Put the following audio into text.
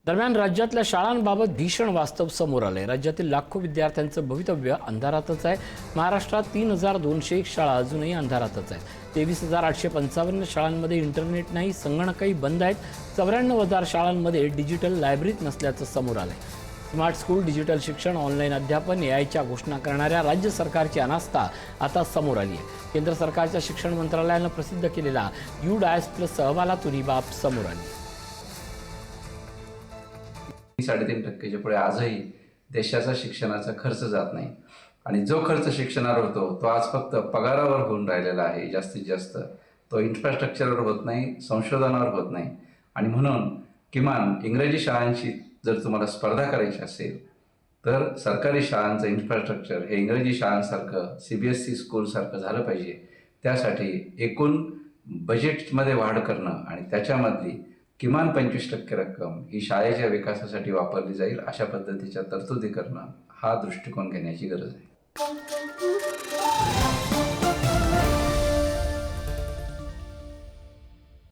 दरम्यान राज्यातल्या शाळांबाबत भीषण वास्तव समोर आलंय। राज्यातील लाखो विद्यार्थ्यांचं भवितव्य अंधारातच आहे। महाराष्ट्रात 3201 शाळा अजूनही अंधारातच आहेत। 23,855 शाळांमध्ये इंटरनेट नाही, संगणकही बंद आहेत। 94,000 शाळांमध्ये डिजिटल लायब्ररीत नसल्याचं समोर आलंय। स्मार्ट स्कूल, डिजिटल शिक्षण, ऑनलाईन अध्यापन, एआयच्या घोषणा करणाऱ्या राज्य सरकारची अनास्था आता समोर आली आहे। केंद्र सरकारच्या शिक्षण मंत्रालयानं प्रसिद्ध केलेला UDAS+ अहवालातून ही बाब समोर आली। 3.5%च्या पुढे आजही देशाचा शिक्षणाचा खर्च जात नाही आणि जो खर्च शिक्षणावर होतो तो आज फक्त पगारावर होऊन राहिलेला आहे। जास्तीत जास्त तो इन्फ्रास्ट्रक्चरवर होत नाही, संशोधनावर होत नाही। आणि म्हणून किमान इंग्रजी शाळांशी जर तुम्हाला स्पर्धा करायची असेल तर सरकारी शाळांचं इन्फ्रास्ट्रक्चर हे इंग्रजी शाळांसारखं CBSE स्कूलसारखं झालं पाहिजे। त्यासाठी एकूण बजेटमध्ये वाढ करणं आणि त्याच्यामधली किमान 25% रक्कम ही शाळेच्या विकासासाठी वापरली जाईल अशा पद्धतीच्या तरतुदी करणं हा दृष्टिकोन घेण्याची गरज आहे।